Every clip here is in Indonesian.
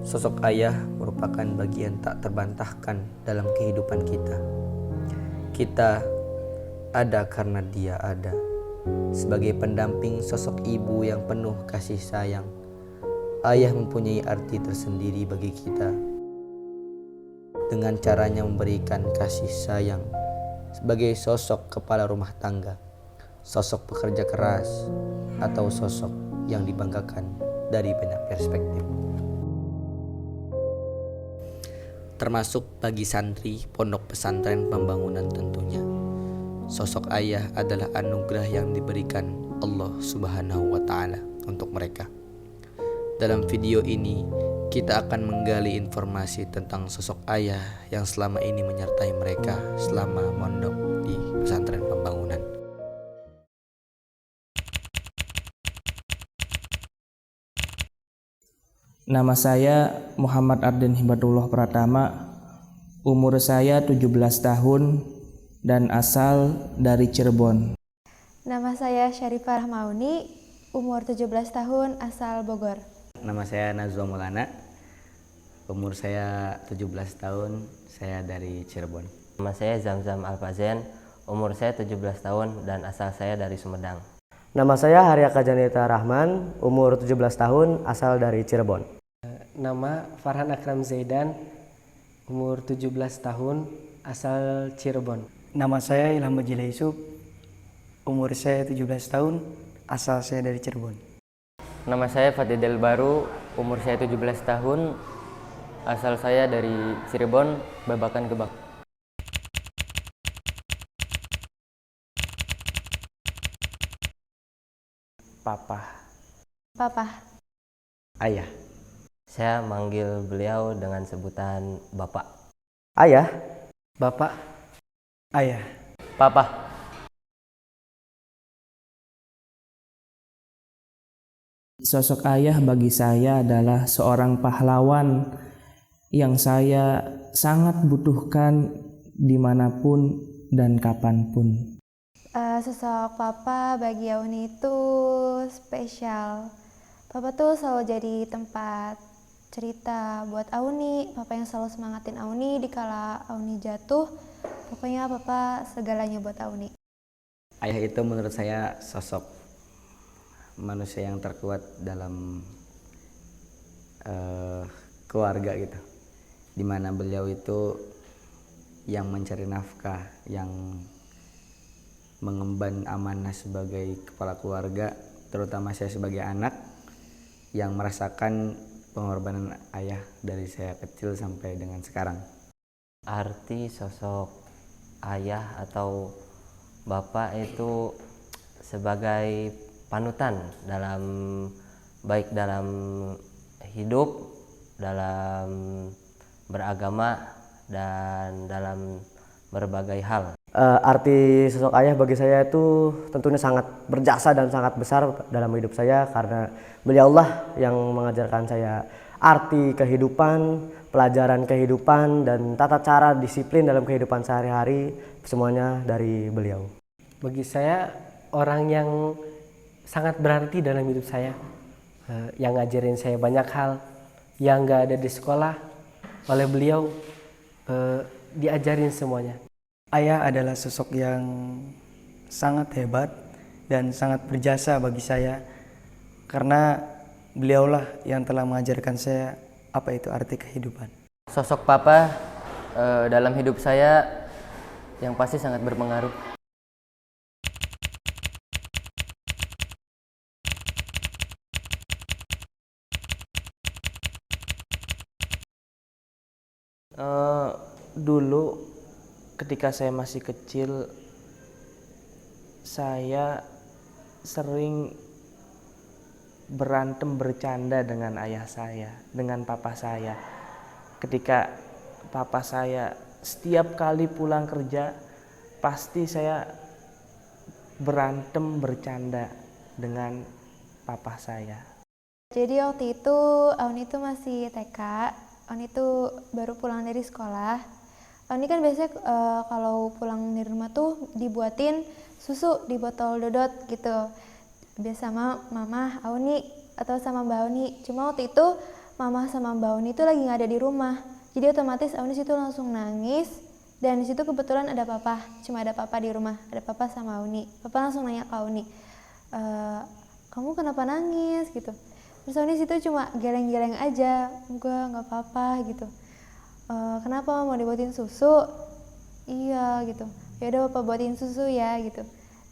Sosok ayah merupakan bagian tak terbantahkan dalam kehidupan kita. Kita ada karena dia ada. Sebagai pendamping sosok ibu yang penuh kasih sayang, ayah mempunyai arti tersendiri bagi kita. Dengan caranya memberikan kasih sayang sebagai sosok kepala rumah tangga, sosok pekerja keras, atau sosok yang dibanggakan dari banyak perspektif. Termasuk bagi santri Pondok Pesantren Pembangunan tentunya. Sosok ayah adalah anugerah yang diberikan Allah Subhanahu wa Ta'ala untuk mereka. Dalam video ini, kita akan menggali informasi tentang sosok ayah yang selama ini menyertai mereka selama mondok di Pesantren Pembangunan. Nama saya Muhammad Arden Hibatullah Pratama, umur saya 17 tahun dan asal dari Cirebon. Nama saya Syarifah Rahmauni, umur 17 tahun, asal Bogor. Nama saya Nazwa Maulana, umur saya 17 tahun, saya dari Cirebon. Nama saya Zamzam Alfazen, umur saya 17 tahun dan asal saya dari Sumedang. Nama saya Haryaka Janita Rahman, umur 17 tahun, asal dari Cirebon. Nama Farhan Akram Zaidan, umur 17 tahun, asal Cirebon. Nama saya Ilham Bajila Yusuf, umur saya 17 tahun, asal saya dari Cirebon. Nama saya Fatidel Baru, umur saya 17 tahun, asal saya dari Cirebon, Babakan Gebak. Papa. Ayah. Saya manggil beliau dengan sebutan Bapak. Ayah, Bapak, Ayah, Papa. Sosok ayah bagi saya adalah seorang pahlawan yang saya sangat butuhkan dimanapun dan kapanpun. Sosok Papa bagi Auni itu spesial. Papa tuh selalu jadi tempat cerita buat Auni. Papa yang selalu semangatin Auni dikala Auni jatuh. Pokoknya Papa segalanya buat Auni. Ayah itu menurut saya sosok manusia yang terkuat dalam keluarga gitu, dimana beliau itu yang mencari nafkah, yang mengemban amanah sebagai kepala keluarga, terutama saya sebagai anak yang merasakan pengorbanan ayah dari saya kecil sampai dengan sekarang. Arti sosok ayah atau bapak itu sebagai panutan baik dalam hidup, dalam beragama, dan dalam berbagai hal. arti sosok ayah bagi saya itu tentunya sangat berjasa dan sangat besar dalam hidup saya, karena beliau Allah yang mengajarkan saya arti kehidupan, pelajaran kehidupan, dan tata cara disiplin dalam kehidupan sehari-hari, semuanya dari beliau. bagi saya orang yang sangat berarti dalam hidup saya, yang ngajarin saya banyak hal yang gak ada di sekolah, oleh beliau diajarin semuanya. ayah adalah sosok yang sangat hebat dan sangat berjasa bagi saya, karena beliaulah yang telah mengajarkan saya apa itu arti kehidupan. Sosok papa dalam hidup saya yang pasti sangat berpengaruh. Dulu ketika saya masih kecil, saya sering berantem bercanda dengan ayah saya, dengan papa saya. Ketika papa saya setiap kali pulang kerja, pasti saya berantem bercanda dengan papa saya. Jadi waktu itu Auni tuh masih TK. Auni tuh baru pulang dari sekolah. Auni kan biasanya kalau pulang dari rumah tuh dibuatin susu di botol dodot gitu. Biasa sama mama Auni atau sama Mbak Auni. Cuma waktu itu Mama sama Mbak Uni itu lagi nggak ada di rumah. Jadi otomatis Auni situ langsung nangis. Dan di situ kebetulan ada papa, cuma ada papa di rumah, ada papa sama Auni. Papa langsung nanya ke Auni, kamu kenapa nangis gitu. Terus Auni situ cuma geleng-geleng aja, enggak apa-apa gitu. Kenapa mau dibuatin susu? Iya gitu. Ya udah papa buatin susu ya gitu.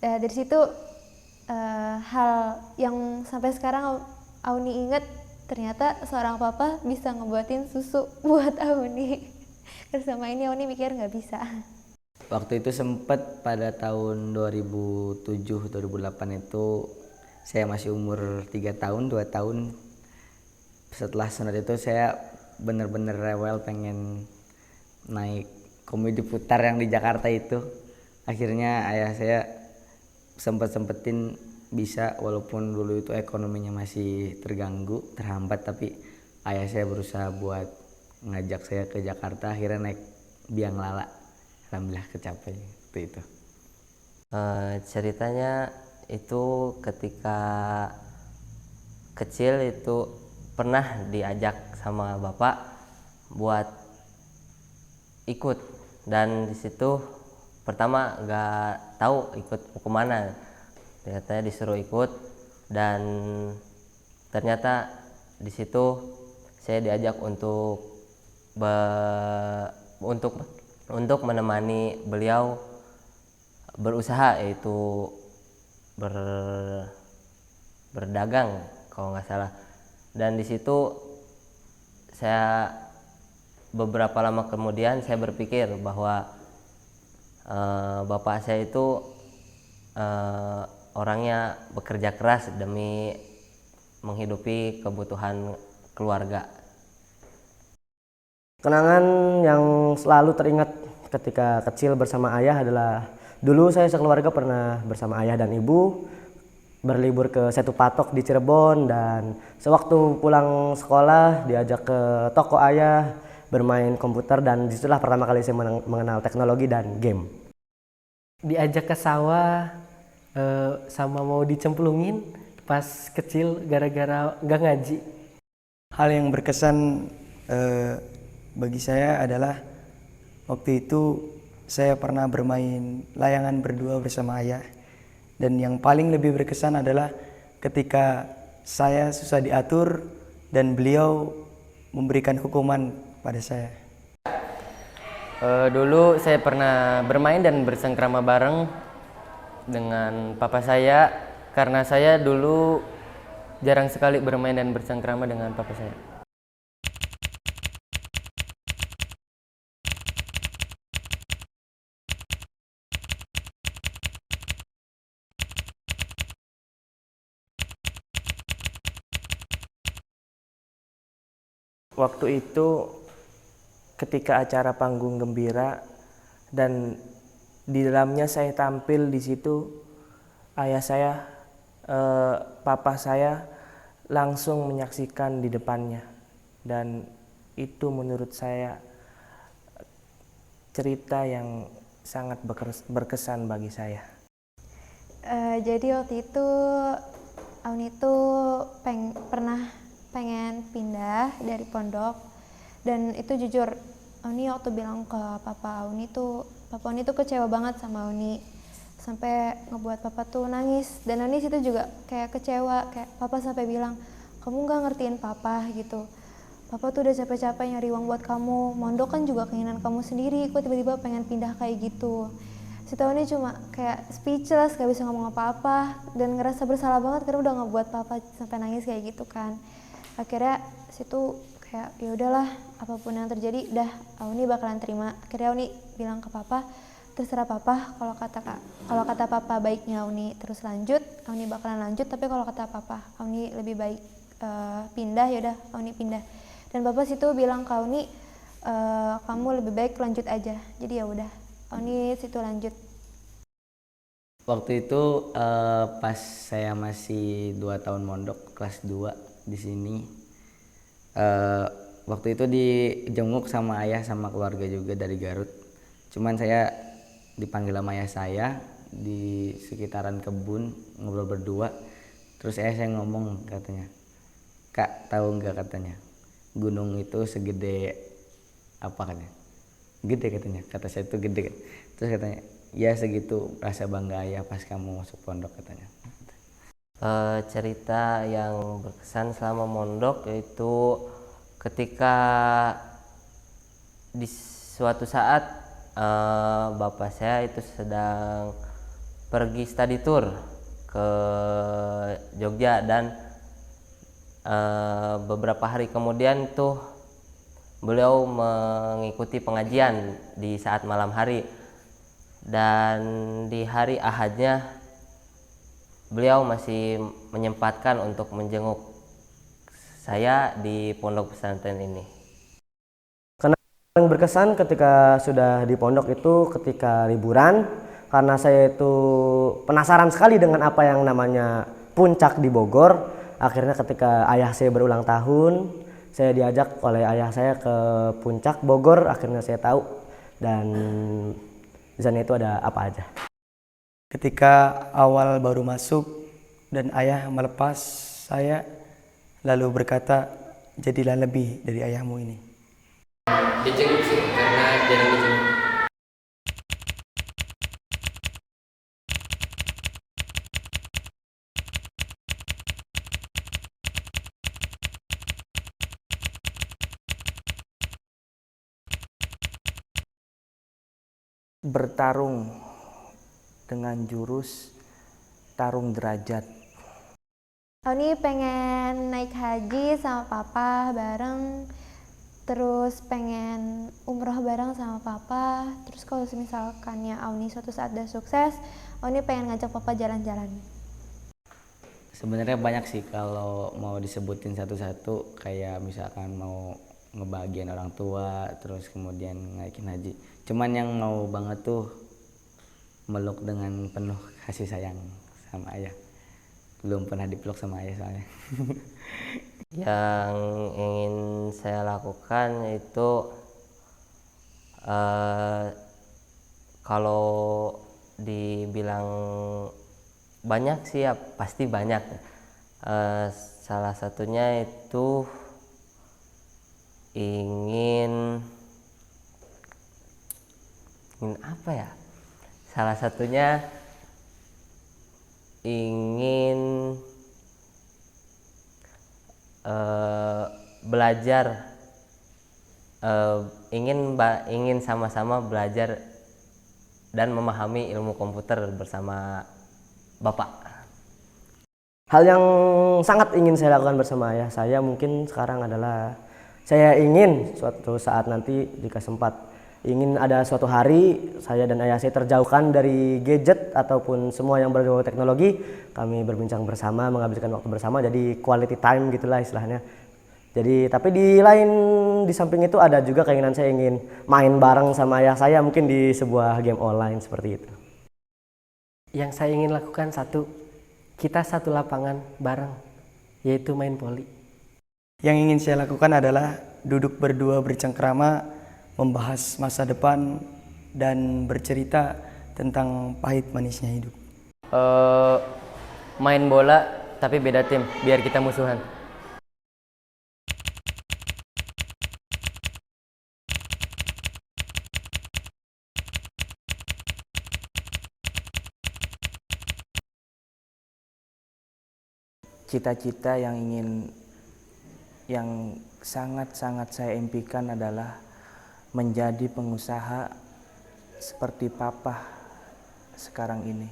Dari situ hal yang sampai sekarang Auni inget, ternyata seorang papa bisa ngebuatin susu buat Auni. Terus sama ini Auni mikir nggak bisa. Waktu itu sempat pada tahun 2007-2008 itu saya masih umur 3 tahun, 2 tahun. Setelah sunat itu saya bener-bener rewel pengen naik komedi putar yang di Jakarta itu. Akhirnya ayah saya sempetin bisa, walaupun dulu itu ekonominya masih terganggu, terhambat, tapi ayah saya berusaha buat ngajak saya ke Jakarta. Akhirnya naik biang lala, alhamdulillah kecapai itu. Ceritanya itu ketika kecil itu pernah diajak sama bapak buat ikut, dan di situ pertama nggak tahu ikut kemana, ternyata disuruh ikut, dan ternyata di situ saya diajak untuk menemani beliau berusaha, yaitu berdagang kalau nggak salah. Dan di situ saya beberapa lama kemudian saya berpikir bahwa bapak saya itu orangnya bekerja keras demi menghidupi kebutuhan keluarga. Kenangan yang selalu teringat ketika kecil bersama ayah adalah dulu saya sekeluarga pernah bersama ayah dan ibu berlibur ke Setu Patok di Cirebon, dan sewaktu pulang sekolah diajak ke toko ayah bermain komputer, dan disitulah pertama kali saya mengenal teknologi dan game. Diajak ke sawah sama mau dicemplungin pas kecil gara-gara nggak ngaji. Hal yang berkesan bagi saya adalah waktu itu saya pernah bermain layangan berdua bersama ayah, dan yang paling lebih berkesan adalah ketika saya susah diatur dan beliau memberikan hukuman pada saya. Dulu saya pernah bermain dan bersengkrama bareng dengan papa saya, karena saya dulu jarang sekali bermain dan bersengkrama dengan papa saya. Waktu itu ketika acara panggung gembira dan di dalamnya saya tampil, di situ ayah saya, papa saya langsung menyaksikan di depannya, dan itu menurut saya cerita yang sangat berkesan bagi saya. Jadi waktu itu Auni tuh pernah pengen pindah dari pondok, dan itu jujur Auni waktu bilang ke papa Auni tuh kecewa banget sama Auni, sampai ngebuat papa tuh nangis. Dan Auni situ juga kayak kecewa, kayak papa sampai bilang, kamu nggak ngertiin papa gitu, papa tuh udah capek-capek nyari uang buat kamu, mondok kan juga keinginan kamu sendiri, kok tiba-tiba pengen pindah kayak gitu. Situ Auni cuma kayak speechless, gak bisa ngomong apa-apa, dan ngerasa bersalah banget karena udah ngebuat papa sampai nangis kayak gitu kan. Akhirnya situ kayak ya udahlah, apapun yang terjadi udah Auni bakalan terima. Akhirnya Auni bilang ke papa, terserah papa, kalau kata papa baiknya Auni terus lanjut, Auni bakalan lanjut, tapi kalau kata papa Auni lebih baik pindah, ya udah Auni pindah. Dan papa situ bilang ke Auni, kamu lebih baik lanjut aja. Jadi ya udah Auni situ lanjut. Waktu itu pas saya masih 2 tahun mondok kelas 2 di sini, waktu itu dijenguk sama ayah sama keluarga juga dari Garut. Cuman saya dipanggil sama ayah saya di sekitaran kebun ngobrol berdua. Terus saya ngomong, katanya, "Kak, tahu nggak," katanya, gunung itu segede apa kan ya, gede katanya, kata saya itu gede kan. Terus katanya ya segitu rasa bangga ayah pas kamu masuk pondok katanya. Cerita yang berkesan selama mondok yaitu ketika di suatu saat bapak saya itu sedang pergi study tour ke Jogja, dan beberapa hari kemudian tuh beliau mengikuti pengajian di saat malam hari, dan di hari Ahadnya beliau masih menyempatkan untuk menjenguk saya di pondok pesantren ini. Yang berkesan ketika sudah di pondok itu ketika liburan, karena saya itu penasaran sekali dengan apa yang namanya puncak di Bogor. Akhirnya ketika ayah saya berulang tahun, saya diajak oleh ayah saya ke puncak Bogor. Akhirnya saya tahu, dan di sana itu ada apa aja. Ketika awal baru masuk dan ayah melepas saya, lalu berkata, jadilah lebih dari ayahmu ini. Dijenguk sih, karena jarang dijenguk. Bertarung dengan jurus tarung derajat. Auni pengen naik haji sama papa bareng, terus pengen umroh bareng sama papa. Terus kalau misalkannya Auni suatu saat udah sukses, Auni pengen ngajak papa jalan-jalan. Sebenarnya banyak sih kalau mau disebutin satu-satu, kayak misalkan mau ngebahagiain orang tua, terus kemudian naikin haji. Cuman yang mau banget tuh meluk dengan penuh kasih sayang sama ayah. Belum pernah dipeluk sama ayah soalnya. Yang ingin saya lakukan itu kalau dibilang banyak sih ya pasti banyak. Salah satunya itu ingin apa ya? Salah satunya ingin belajar, ingin sama-sama belajar dan memahami ilmu komputer bersama Bapak. Hal yang sangat ingin saya lakukan bersama ayah saya mungkin sekarang adalah saya ingin suatu saat nanti jika sempat, ingin ada suatu hari saya dan ayah saya terjauhkan dari gadget ataupun semua yang berbau teknologi. Kami berbincang bersama, menghabiskan waktu bersama, jadi quality time gitulah istilahnya. Jadi tapi di samping itu ada juga keinginan saya ingin main bareng sama ayah saya, mungkin di sebuah game online seperti itu. Yang saya ingin lakukan kita satu lapangan bareng, yaitu main voli. Yang ingin saya lakukan adalah duduk berdua bercengkrama, membahas masa depan dan bercerita tentang pahit manisnya hidup. Main bola tapi beda tim, biar kita musuhan. Cita-cita yang sangat-sangat saya impikan adalah menjadi pengusaha seperti papa sekarang ini.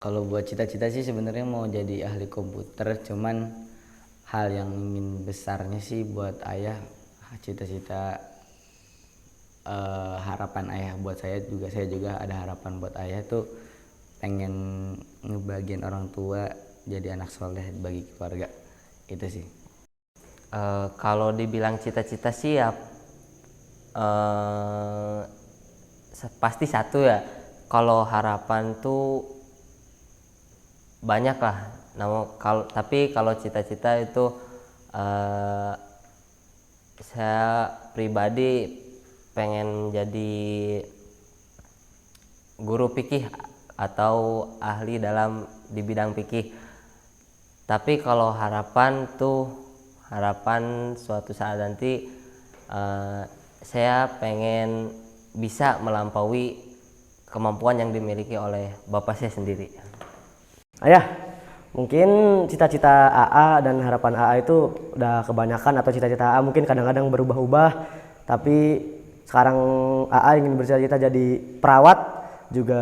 Kalau buat cita-cita sih sebenarnya mau jadi ahli komputer, cuman hal yang ingin besarnya sih buat ayah, cita-cita harapan ayah buat saya juga ada harapan buat ayah tuh pengen ngebagian orang tua, jadi anak soleh bagi keluarga. Itu sih. Kalau dibilang cita-cita sih ya pasti satu ya, Kalau harapan tuh banyak lah. Tapi kalau cita-cita itu saya pribadi pengen jadi guru fikih atau ahli di bidang fikih. Tapi kalau harapan suatu saat nanti saya pengen bisa melampaui kemampuan yang dimiliki oleh bapak saya sendiri. Ayah, mungkin cita-cita AA dan harapan AA itu udah kebanyakan, atau cita-cita AA mungkin kadang-kadang berubah-ubah, tapi sekarang AA ingin bercita-cita jadi perawat. Juga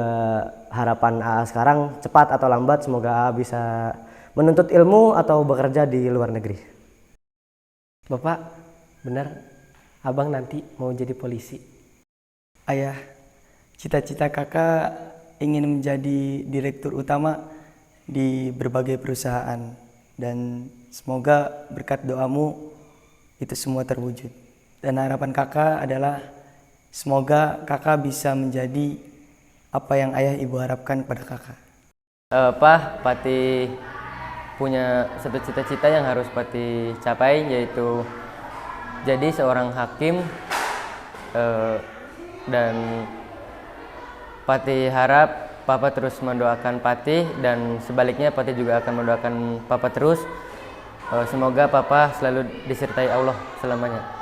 harapan AA sekarang cepat atau lambat semoga AA bisa menuntut ilmu atau bekerja di luar negeri. Bapak, benar abang nanti mau jadi polisi? Ayah, cita-cita kakak ingin menjadi direktur utama di berbagai perusahaan, dan semoga berkat doamu itu semua terwujud. Dan harapan kakak adalah semoga kakak bisa menjadi apa yang ayah ibu harapkan kepada kakak. Pati punya satu cita-cita yang harus Pati capai, yaitu jadi seorang hakim, dan Pati harap Papa terus mendoakan Pati, dan sebaliknya Pati juga akan mendoakan Papa terus. Semoga Papa selalu disertai Allah selamanya.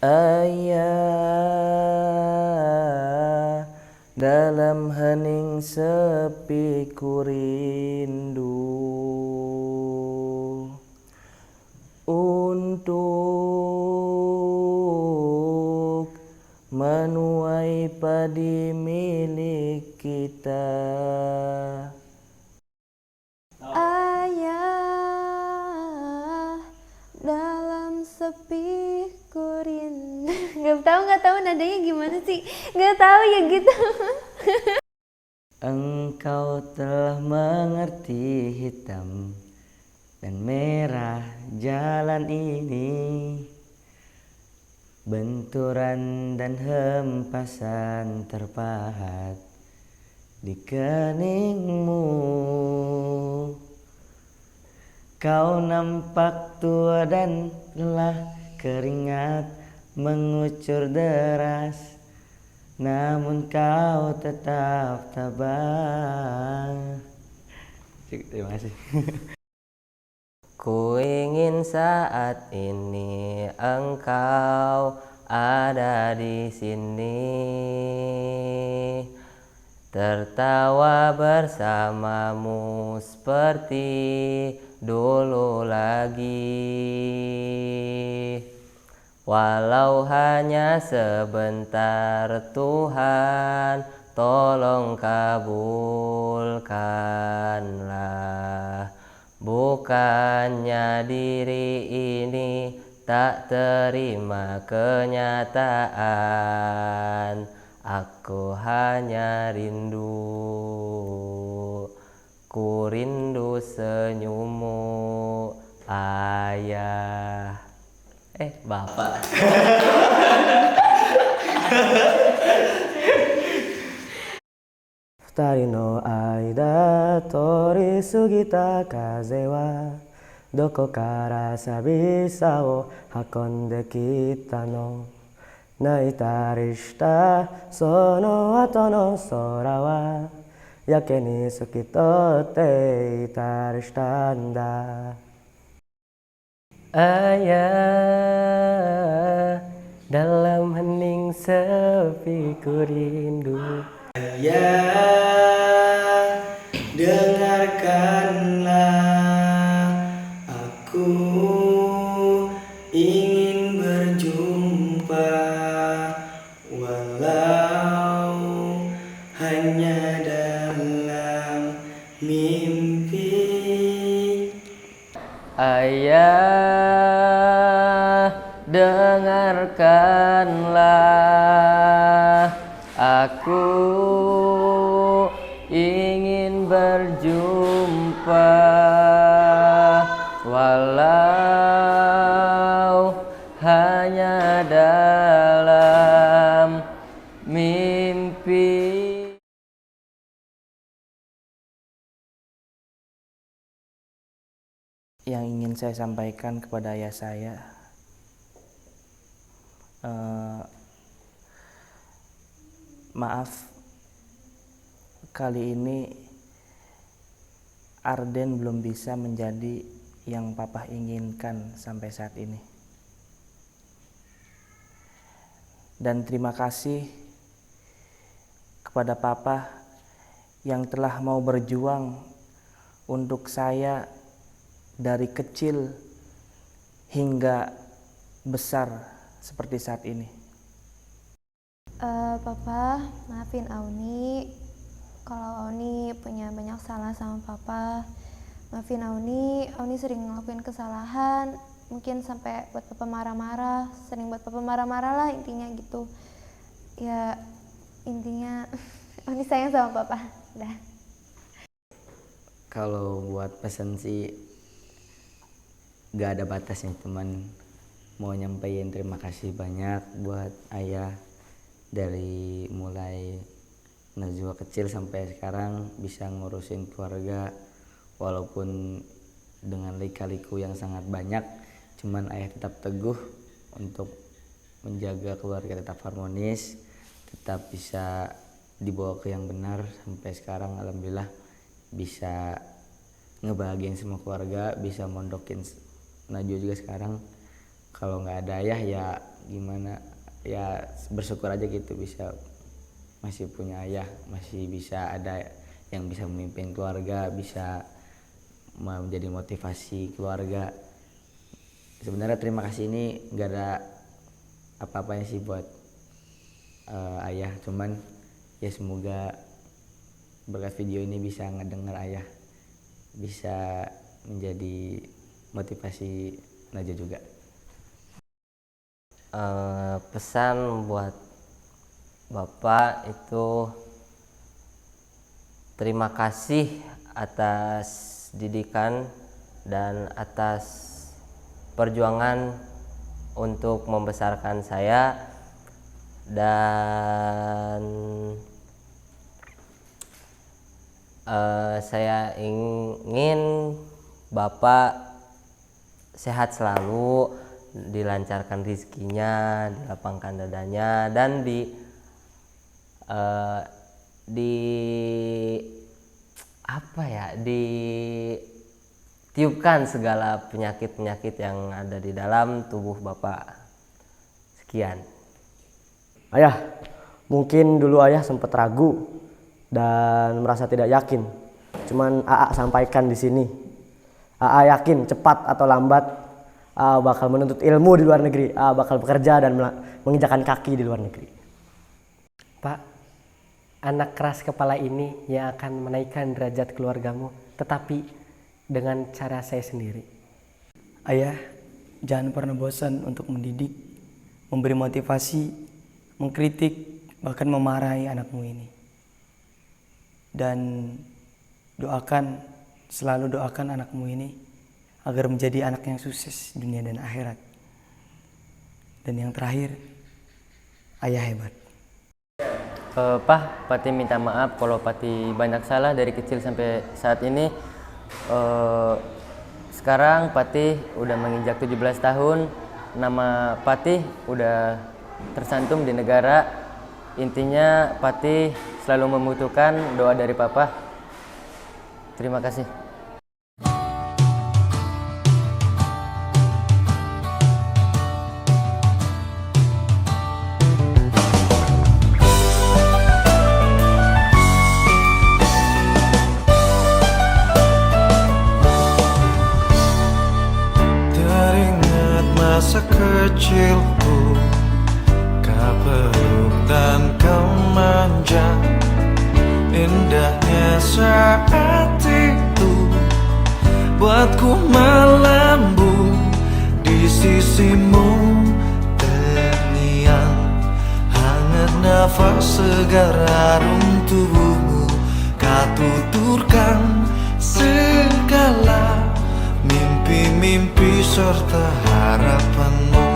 Ayah, dalam hening sepi ku rindu untuk menuai padi milik kita. Ayah, dalam sepi kurin. Gak tahu nadanya gimana sih? Gak tahu ya gitu. Engkau telah mengerti hitam dan merah jalan ini, benturan dan hempasan terpahat di keningmu. Kau nampak tua dan lelah, keringat mengucur deras, namun kau tetap tabah. Terima kasih. Ku ingin saat ini engkau ada di sini, tertawa bersamamu seperti dulu lagi. Walau hanya sebentar, Tuhan tolong kabulkanlah. Bukannya diri ini tak terima kenyataan, aku hanya rindu, ku rindu senyummu ayah. Bapak. Futari no aida tori sugita kaze wa doko kara sabisa o hakonde kita no naitari shita sono ato no sora wa yake ni sukitotte itari shita nda. Ayah, dalam hening sepi ku rindu. Ya, dengarkanlah, aku ingin berjumpa, walau hanya dalam mimpi. Ayah, dengarkanlah, aku ingin berjumpa, walau hanya dalam mimpi. Yang ingin saya sampaikan kepada ayah saya, maaf, kali ini Arden belum bisa menjadi yang papa inginkan sampai saat ini. Dan terima kasih kepada papa yang telah mau berjuang untuk saya dari kecil hingga besar seperti saat ini. Papa, maafin Auni kalau Auni punya banyak salah sama papa. Maafin Auni sering ngelakuin kesalahan, mungkin sampai buat papa marah-marah, sering buat papa marah-marah lah intinya gitu. Ya intinya Auni sayang sama papa. Udah. Kalau buat pesan sih gak ada batasnya, cuman mau nyampein terima kasih banyak buat ayah dari mulai Najwa kecil sampai sekarang bisa ngurusin keluarga walaupun dengan lika-liku yang sangat banyak, cuman ayah tetap teguh untuk menjaga keluarga tetap harmonis, tetap bisa dibawa ke yang benar sampai sekarang. Alhamdulillah bisa ngebahagiain semua keluarga, bisa mondokin Najwa juga sekarang. Kalau nggak ada ayah ya gimana, ya bersyukur aja gitu bisa masih punya ayah, masih bisa ada yang bisa memimpin keluarga, bisa menjadi motivasi keluarga. Sebenarnya terima kasih ini nggak ada apa-apanya sih buat ayah, cuman ya semoga berkat video ini bisa ngedengar ayah, bisa menjadi motivasi Najwa juga. Pesan buat Bapak itu terima kasih atas didikan dan atas perjuangan untuk membesarkan saya, dan saya ingin Bapak sehat selalu, dilancarkan rezekinya, dilapangkan dadanya, dan ditiupkan segala penyakit-penyakit yang ada di dalam tubuh Bapak. Sekian. Ayah, mungkin dulu ayah sempat ragu dan merasa tidak yakin. Cuman AA sampaikan di sini. AA yakin cepat atau lambat AA bakal menuntut ilmu di luar negeri. AA bakal bekerja dan menginjakan kaki di luar negeri. Pak, anak keras kepala ini yang akan menaikkan derajat keluargamu, tetapi dengan cara saya sendiri. Ayah, jangan pernah bosan untuk mendidik, memberi motivasi, mengkritik, bahkan memarahi anakmu ini. Dan selalu doakan anakmu ini agar menjadi anak yang sukses dunia dan akhirat. Dan yang terakhir, ayah hebat. Pak, Pati minta maaf kalau Pati banyak salah dari kecil sampai saat ini. Sekarang Pati udah menginjak 17 tahun, nama Pati udah tersantum di negara. Intinya Pati selalu membutuhkan doa dari Papa. Terima kasih. Masa kecilku, kau peluk dan kau manja. Indahnya saat itu buatku melambung di sisimu. Terngiang hangat nafas segar harum tubuhmu. Kau tuturkan segala mimpi mimpi-mimpi serta harapanmu.